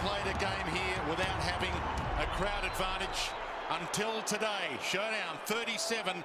played a game here without having a crowd advantage until today. Showdown 37.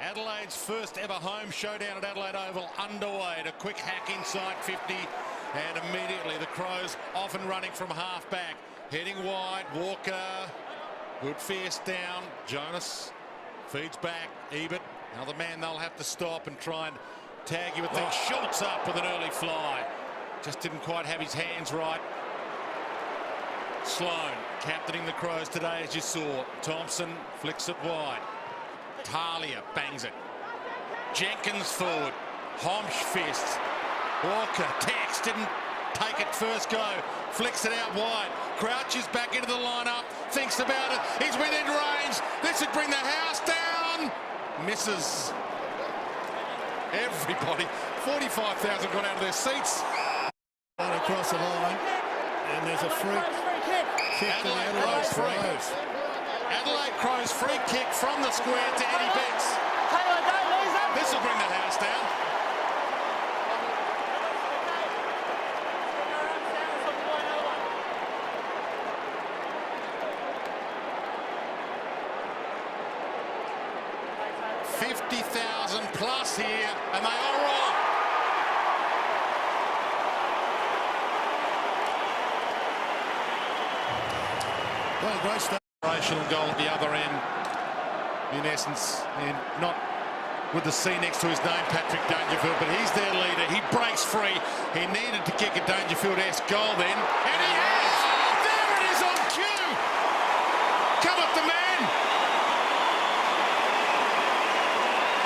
Adelaide's first ever home showdown at Adelaide Oval underway. A quick hack inside 50, and immediately the Crows off and running from half back. Heading wide, Walker, good fierce down. Jonas feeds back, Ebert. Another man they'll have to stop and try and tag you with things. Schultz up with an early fly. Just didn't quite have his hands right. Sloan captaining the Crows today, as you saw. Thompson flicks it wide. Talia bangs it. Jenkins forward. Homsch fists. Walker, Tex didn't take it first go. Flicks it out wide. Crouches back into the lineup. Thinks about it. He's within range. This would bring the house down. Misses. Everybody. 45,000 got out of their seats. Across the line. And there's a free kick to the Adelaide Crows. Adelaide Crows free kick from the square to Eddie Betts. This will bring the house down. $50,000 plus here, and they are wrong. Well, great start. Goal at the other end, in essence, and not with the C next to his name, Patrick Dangerfield, but he's their leader. He breaks free. He needed to kick a Dangerfield-esque goal then, and he has! There it is on cue! Come up the man!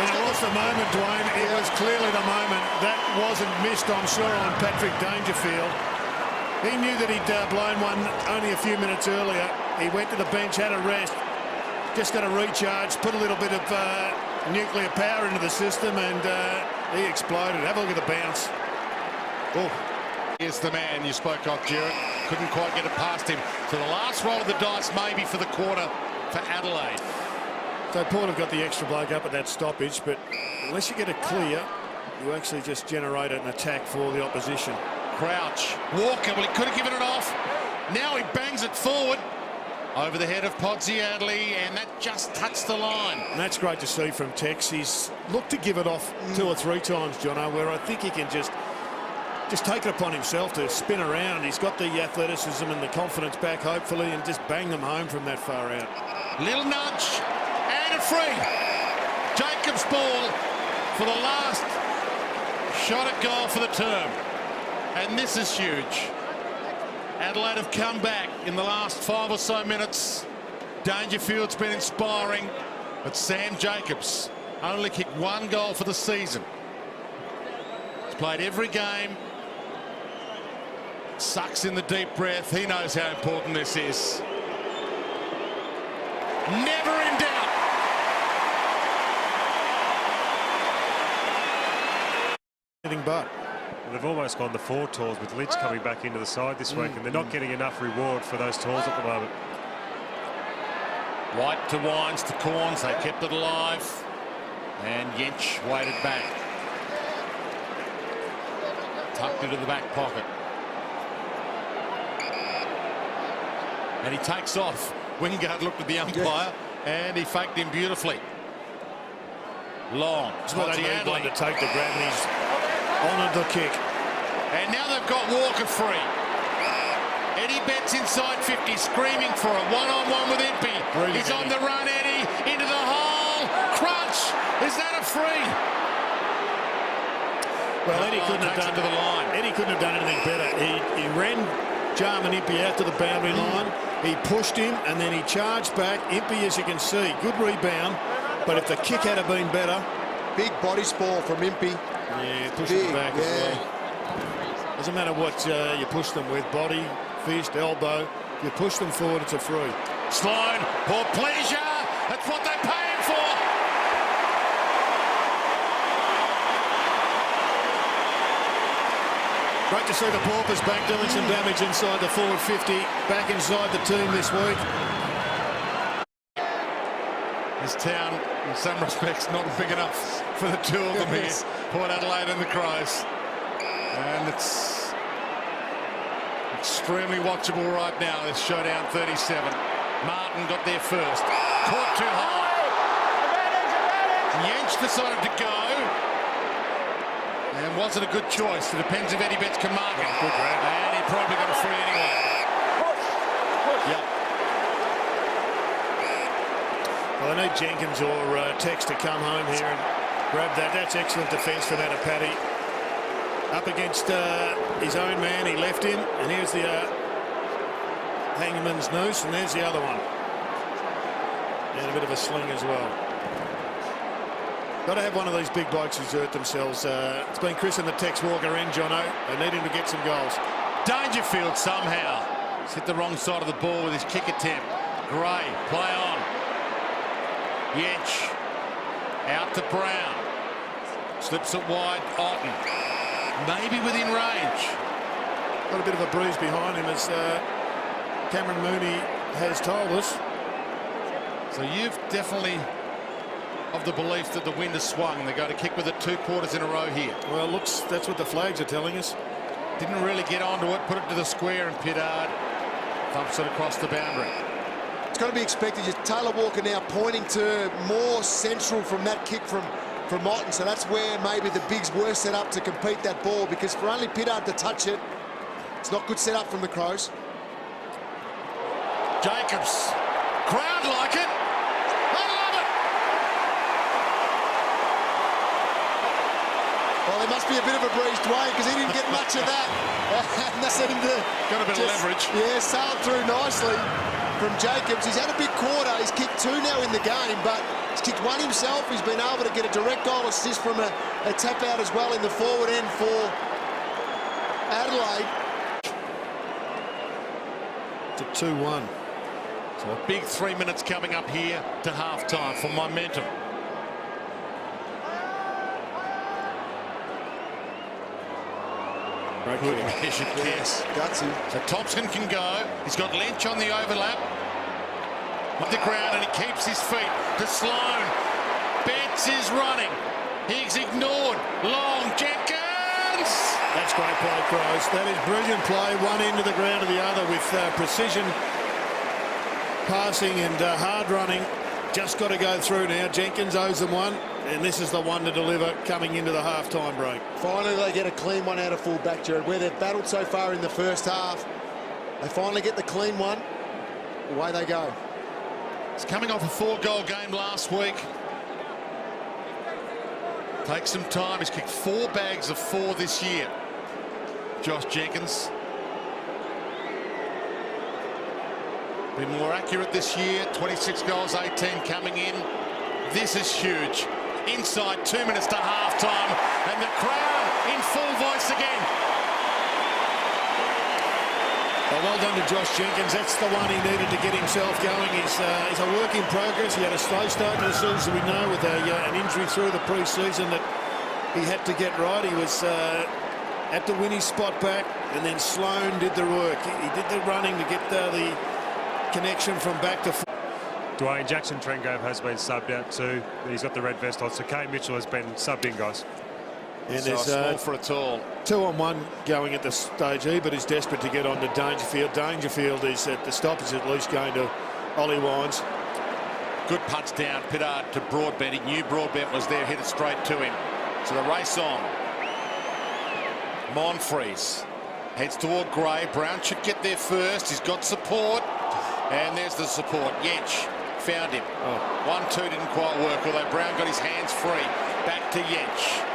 And it was the moment, Dwayne. It was clearly the moment. That wasn't missed, I'm sure, on Patrick Dangerfield. He knew that he'd blown one only a few minutes earlier. He went to the bench, had a rest, just got to recharge, put a little bit of nuclear power into the system, and he exploded. Have a look at the bounce. Oh, here's the man you spoke of, Jared. Couldn't quite get it past him. So the last roll of the dice maybe for the quarter for Adelaide. So Port have got the extra bloke up at that stoppage, but unless you get it clear, you actually just generate an attack for the opposition. Crouch. Walker, well, he could have given it off. Now he bangs it forward over the head of Podsiadly, and that just touched the line. And that's great to see from Tex. He's looked to give it off 2 or 3 times, Jono, where I think he can just take it upon himself to spin around. He's got the athleticism and the confidence back, hopefully, and just bang them home from that far out. Little nudge, and a free. Jacobs' ball for the last shot at goal for the term. And this is huge. Adelaide have come back in the last 5 or so minutes. Dangerfield's been inspiring, but Sam Jacobs only kicked 1 goal for the season. He's played every game. Sucks in the deep breath. He knows how important this is. Never in doubt. Anything but. They've almost gone the 4 tours with Lynch coming back into the side this week, and they're not getting enough reward for those tours at the moment. White to Wines to Corns. They kept it alive. And Yench waited back. Tucked into the back pocket. And he takes off. Wingard looked at the umpire, and he faked him beautifully. Long. That's what they need one to take the grab, and he's honoured the kick. And now they've got Walker free. Eddie Betts inside 50, screaming for a one-on-one with Impey. He's on the run, Eddie, into the hole. Crunch! Is that a free? Well, Eddie couldn't have done to the line. Eddie couldn't have done anything better. He ran Jarman Impey out to the boundary line. He pushed him, and then he charged back. Impey, as you can see, good rebound. But if the kick had been better, big body spall from Impey. Yeah, pushing it back as well. Doesn't matter what you push them with, body, fist, elbow. If you push them forward, it's a free. Sloan, for pleasure. That's what they pay him for. Great to see the Paupers back doing some damage inside the forward 50, back inside the team this week. This town, in some respects, not big enough for the 2 of them here. Port Adelaide and the Crows. And it's Extremely watchable right now, this Showdown 37. Martin got there first. Caught too high. Yench decided to go. And was it a good choice? It depends if Eddie Betts can mark it. Good grab. And he probably got a free anyway. Yep. Well, they need Jenkins or Tex to come home here and grab that. That's excellent defence from Adelaide. Up against his own man, he left him, and here's the hangman's noose, and there's the other one. And a bit of a sling as well. Got to have one of these big blokes exert themselves. It's been Chris and the Tex Walker in, Jono. They need him to get some goals. Dangerfield somehow he's hit the wrong side of the ball with his kick attempt. Gray, play on. Yench out to Brown. Slips it wide, Otten. Maybe within range. Got a bit of a bruise behind him, as Cameron Mooney has told us. So you've definitely of the belief that the wind has swung. They go to kick with it 2 quarters in a row here. Well, looks, that's what the flags are telling us. Didn't really get onto it, put it to the square, and Pittard thumps it across the boundary. It's got to be expected. Taylor Walker now pointing to more central from that kick from Otten, so that's where maybe the bigs were set up to compete that ball, because for only Pittard to touch it, it's not good set up from the Crows. Jacobs, crowd like it. I love it. Well, there must be a bit of a breeze, Dwayne, because he didn't get much of that. And that seemed to Got a bit of leverage. Yeah, sailed through nicely from Jacobs. He's had a big quarter. He's kicked 2 now in the game, but he's kicked 1 himself. He's been able to get a direct goal assist from a tap out as well in the forward end for Adelaide. To 2-1. So a big 3 minutes coming up here to half-time for momentum. Good measured kiss. Gutsy. So Thompson can go. He's got Lynch on the overlap. On the ground, and he keeps his feet to Sloan. Betts is running. He's ignored. Long, Jenkins! That's great play, Crows. That is brilliant play. One end of the ground to the other with precision passing and hard running. Just got to go through now. Jenkins owes them one, and this is the one to deliver coming into the half-time break. Finally, they get a clean one out of full-back, Jared, where they've battled so far in the first half. They finally get the clean one. Away they go. He's coming off a 4-goal game last week. Takes some time. He's kicked 4 bags of 4 this year. Josh Jenkins. Been more accurate this year. 26 goals, 18 coming in. This is huge. Inside 2 minutes to half-time, and the crowd in full voice again. Well done to Josh Jenkins. That's the one he needed to get himself going. He's a work in progress. He had a slow start to the season, as we know, with an injury through the pre-season that he had to get right. He was had to win his spot back, and then Sloan did the work. He did the running to get the connection from back to front. Dwayne, Jackson Trengove has been subbed out too. He's got the red vest on, so Kate Mitchell has been subbed in, guys. And So there's small for a tall. 2-on-1 going at the stage here, but is desperate to get on to Dangerfield. Dangerfield is at the stoppage at least going to Ollie Wines. Good punch down, Pittard to Broadbent. He knew Broadbent was there, hit it straight to him. So the race on. Monfries heads toward Gray. Brown should get there first. He's got support. And there's the support. Yench found him. 1-2 didn't quite work, although Brown got his hands free. Back to Yench.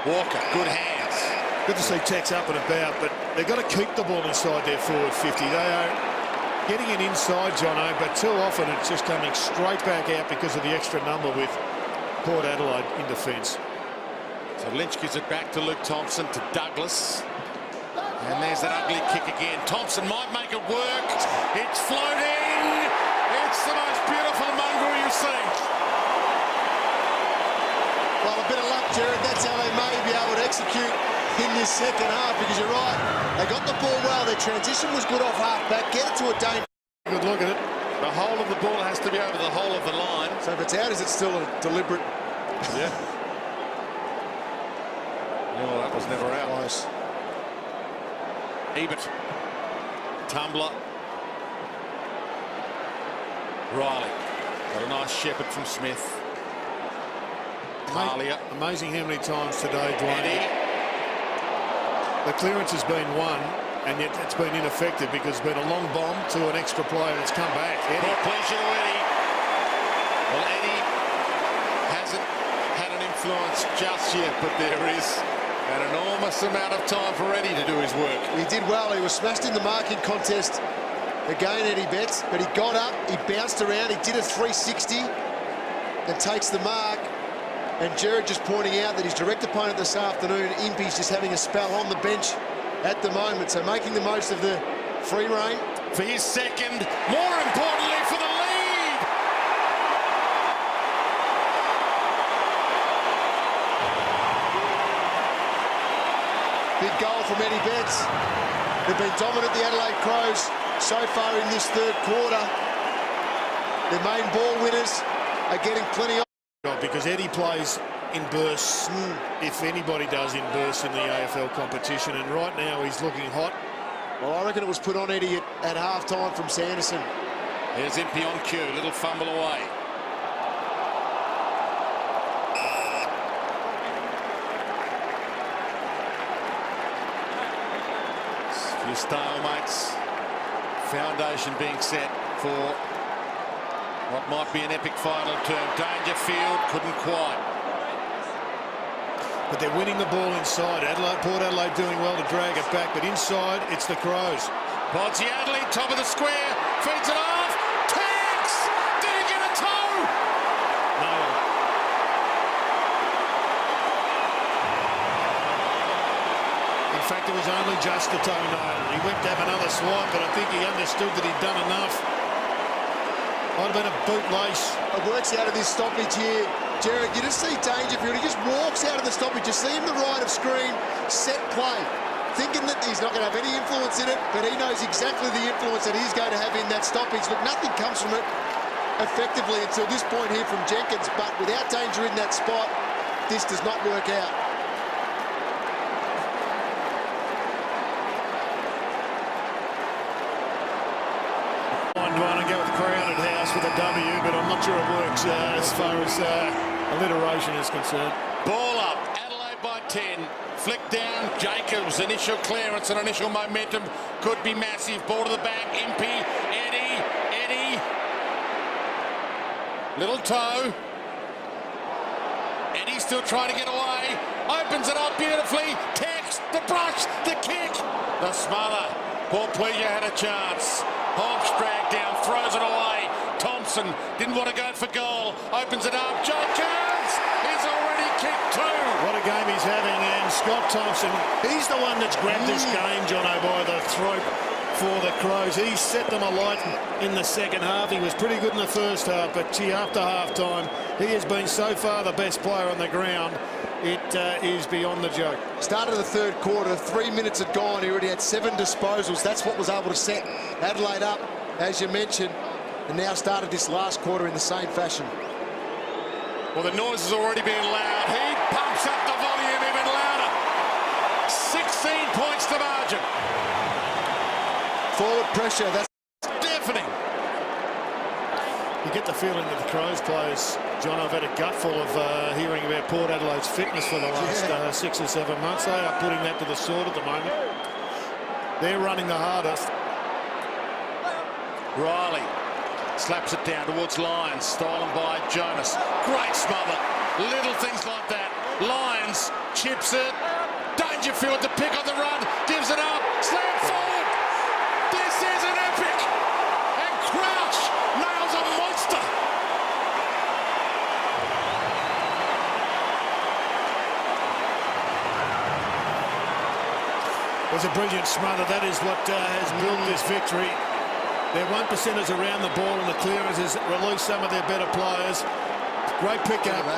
Walker, good hands. Good to see Tex up and about, but they've got to keep the ball inside their forward 50. They are getting it inside, Jono, but too often it's just coming straight back out because of the extra number with Port Adelaide in defence. So Lynch gives it back to Luke Thompson, to Douglas. And there's that ugly kick again. Thompson might make it work. It's floating. It's the most beautiful mongrel you've seen. Well, a bit of luck, Jared. That's how they may be able to execute in this second half, because you're right. They got the ball well. Their transition was good off half-back. Get it to a danger. Good look at it. The whole of the ball has to be over the whole of the line. So if it's out, is it still a deliberate? Yeah. Well, that was never out. Close. Ebert. Tumbler. Riley. Got a nice shepherd from Smith. Talia. Amazing how many times today, Dwayne, Eddie. the clearance has been won, and yet it's been ineffective because it's been a long bomb to an extra player that's come back. Eddie. More pleasure to Eddie. Well, Eddie hasn't had an influence just yet, but there is an enormous amount of time for Eddie to do his work. He did well. He was smashed in the marking contest again, Eddie Betts, but he got up, he bounced around, he did a 360 and takes the mark. And Jared just pointing out that his direct opponent this afternoon, Impey's just having a spell on the bench at the moment, so making the most of the free rein. For his second, more importantly for the lead. Big goal from Eddie Betts. They've been dominant, the Adelaide Crows, so far in this third quarter. Their main ball winners are getting plenty of. Because Eddie plays in bursts, if anybody does in bursts in the AFL competition, and right now he's looking hot. Well, I reckon it was put on Eddie at half-time from Sanderson. Here's Impey on cue, little fumble away. A few stalemates. Foundation being set for what might be an epic final term. Dangerfield couldn't quite. But they're winning the ball inside. Port Adelaide doing well to drag it back, but inside it's the Crows. Podsy Adelaide, top of the square, feeds it off. Tags! Did he get a toe? No. In fact, it was only just a toenail. He went to have another swipe, but I think he understood that he'd done enough. Might have been a boot lace. It works out of this stoppage here. Jared, you just see Dangerfield. He just walks out of the stoppage. You see him the right of screen, set play, thinking that he's not going to have any influence in it, but he knows exactly the influence that he's going to have in that stoppage. Look, nothing comes from it effectively until this point here from Jenkins, but without danger in that spot, this does not work out. Trying to go with Crowded House with a W, but I'm not sure it works as far as alliteration is concerned. Ball up, Adelaide by 10. Flick down, Jacobs, initial clearance and initial momentum could be massive. Ball to the back, Impey, Eddie. Little toe. Eddie's still trying to get away. Opens it up beautifully. Tex, the brush, the kick. The smother. Paul Pleasure had a chance. Hobbs dragged down, throws it away. Thompson didn't want to go for goal. Opens it up. Jacobs is already kicked two. What a game he's having, and Scott Thompson, he's the one that's grabbed this game, Jono, by the throat for the Crows. He set them alight in the second half. He was pretty good in the first half, but gee, after half-time, he has been so far the best player on the ground. It is beyond the joke. Start of the third quarter, 3 minutes had gone. He already had 7 disposals. That's what was able to set Adelaide up, as you mentioned, and now started this last quarter in the same fashion. Well, the noise has already been loud. He pumps up the volume even louder. 16 points to margin. Forward pressure, that's deafening. You get the feeling that the Crows players, John, I've had a gutful of hearing about Port Adelaide's fitness for the last 6 or 7 months. They are putting that to the sword at the moment. They're running the hardest. Riley slaps it down towards Lyons, stolen by Jonas. Great smother. Little things like that. Lyons chips it. Dangerfield to pick on the run. Gives it up. Slam forward. This is an epic. And Crouch nails a monster. It was a brilliant smother. That is what has built this victory. Their 1%ers around the ball and the clearances release some of their better players. Great pick up.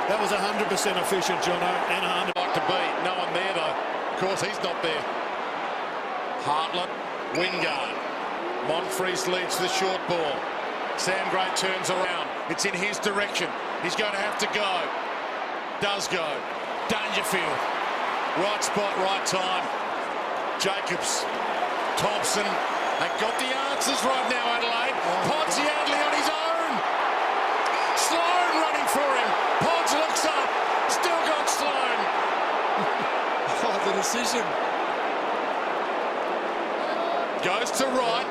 That was 100% efficient, Jono, and 100. Like to beat. No one there, though. Of course, he's not there. Hartlett, Wingard. Monfries leads the short ball. Sam Gray turns around. It's in his direction. He's going to have to go. Does go. Dangerfield. Right spot, right time. Jacobs, Thompson. They've got the answers right now, Adelaide. Podsy Adley on his own. Sloan running for him. Pods looks up. Still got Sloan. Oh, the decision. Goes to right.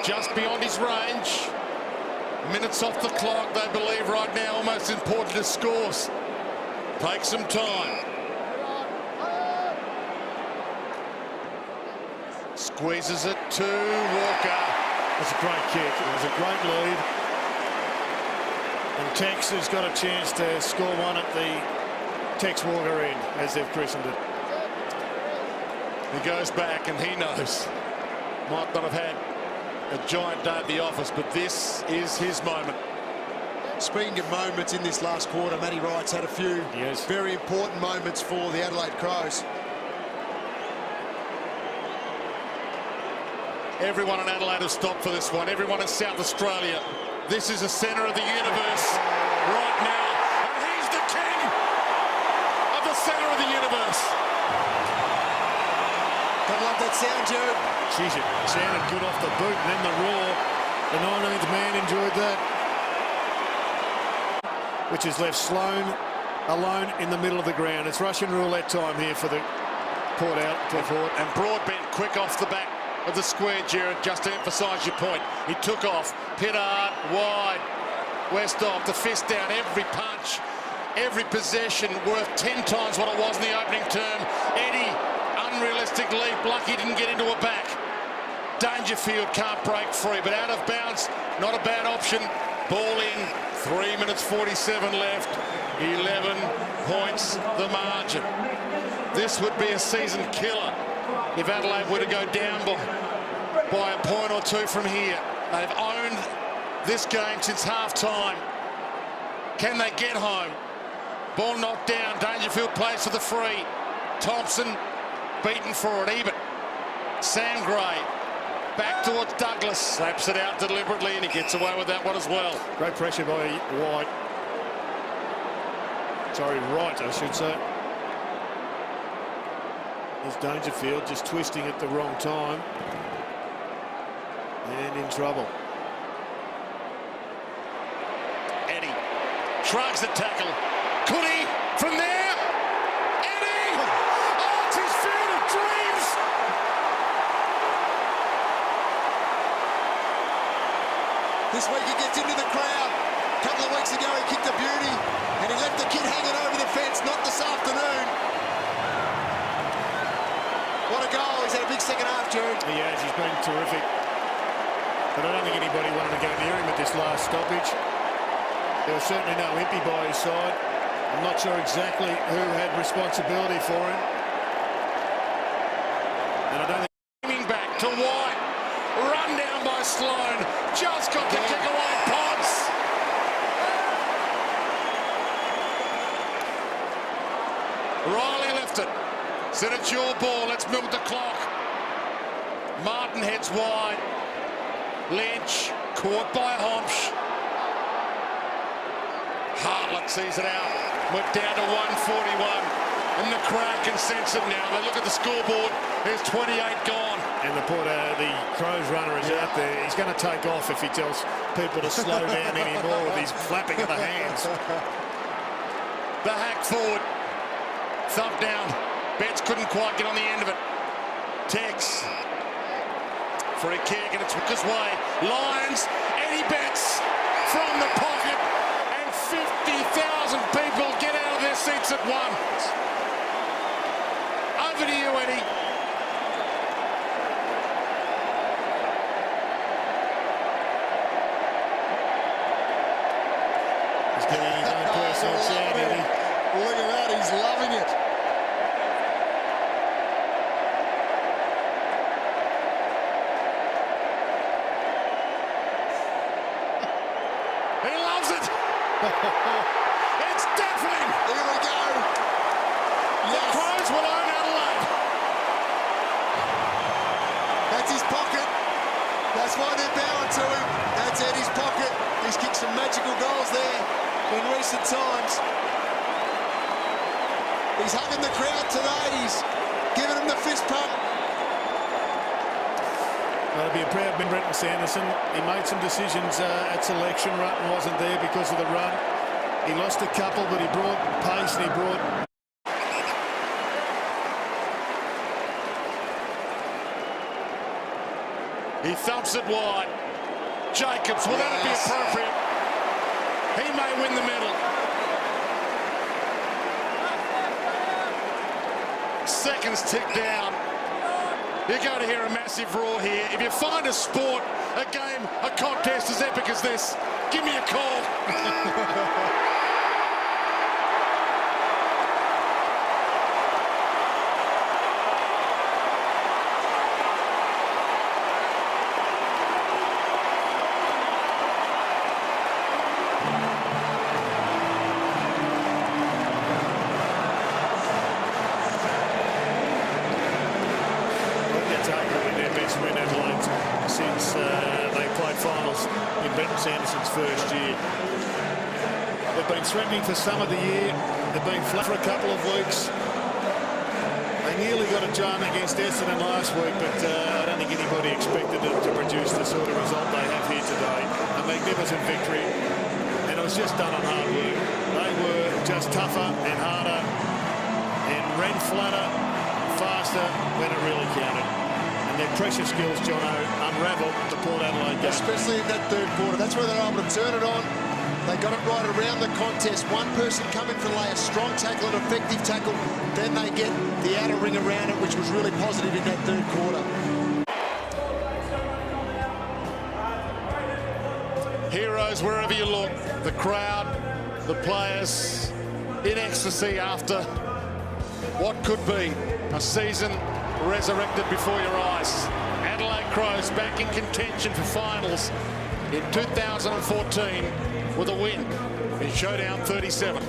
Just beyond his range. Minutes off the clock, they believe right now, almost important to scores. Take some time. Squeezes it to Walker. That's a great kick. It was a great lead. And Tex has got a chance to score one at the Tex Walker end, as they've christened it. He goes back and he knows. Might not have had a giant day at the office, but this is his moment. Speaking of moments in this last quarter, Matty Wright's had a few very important moments for the Adelaide Crows. Everyone in Adelaide has stopped for this one. Everyone in South Australia. This is the centre of the universe right now. And he's the king of the centre of the universe. Gotta love that sound, Jared. Jeez, it sounded good off the boot, and then the roar. The 19th man enjoyed that. Which has left Sloan alone in the middle of the ground. It's Russian roulette time here for the Port out to Port. And Broadbent quick off the back of the square, Jared, just to emphasise your point. He took off. Pittard wide. Westhoff, the fist down, every punch, every possession worth 10 times what it was in the opening term. Eddie, unrealistic leap, lucky didn't get into a back. Dangerfield can't break free, but out of bounds, not a bad option. Ball in, 3 minutes 47 left, 11 points the margin. This would be a season killer if Adelaide were to go down by a point or two from here. They've owned this game since half-time. Can they get home? Ball knocked down, Dangerfield plays for the free. Thompson beaten for it, Ebert. Sam Gray back towards Douglas, slaps it out deliberately, and he gets away with that one as well. Great pressure by White. Sorry, Wright, I should say. There's Dangerfield just twisting at the wrong time. And in trouble. Eddie shrugs the tackle. Could he from there? Eddie! Oh, it's his field of dreams! This week he gets into the crowd. A couple of weeks ago he kicked a beauty and he left the kid hanging over the fence, not this afternoon. What a goal. He's had a big second half, Jared. He has. He's been terrific. But I don't think anybody wanted to go near him at this last stoppage. There was certainly no Impey by his side. I'm not sure exactly who had responsibility for him. And I don't think... Aiming back to White. Run down by Sloan. Just got the kick away. Pods. Riley left it. Said it's your ball. Let's milk the clock. Martin heads wide. Lynch caught by Homsch. Hartlett sees it out. Went down to 141. And the crowd can sense it now. They look at the scoreboard. There's 28 gone. And the Crows runner is out there. He's going to take off if he tells people to slow down anymore with his flapping of the hands. The hack forward. Thump down. Betts couldn't quite get on the end of it. Tex. Free kick, and it's Wicker's way. Lions, Eddie Betts from the pocket, and 50,000 people get out of their seats at once. Over to you, Eddie. He's getting his own personal sound, Eddie. Look at that, he's loving it. He loves it. It's deafening. Here we go. The Crows will own Adelaide. That's his pocket. That's why they're bowing to him. That's Eddie's pocket. He's kicked some magical goals there in recent times. He's hugging the crowd today. He's giving him the fist pump. Well, it'll be a proud man, Brenton Sanderson. He made some decisions at selection. Rutten wasn't there because of the run. He lost a couple, but he brought pace and he brought... He thumps it wide. Jacobs, will that be appropriate? He may win the medal. Seconds tick down. You're going to hear a massive roar here. If you find a sport, a game, a contest as epic as this, give me a call. Win Adelaide since they played finals in Brenton Sanderson's first year. They've been threatening for some of the year. They've been flat for a couple of weeks. They nearly got a jam against Essendon last week, but I don't think anybody expected them to produce the sort of result they have here today. A magnificent victory, and it was just done on hard work. They were just tougher and harder and ran flatter, faster when it really counted. And their pressure skills, Jono, unravelled the Port Adelaide game. Especially in that third quarter. That's where they're able to turn it on. They got it right around the contest. One person coming to lay a strong tackle, an effective tackle. Then they get the outer ring around it, which was really positive in that third quarter. Heroes wherever you look. The crowd, the players in ecstasy after what could be a season resurrected before your eyes. Adelaide Crows back in contention for finals in 2014 with a win in Showdown 37.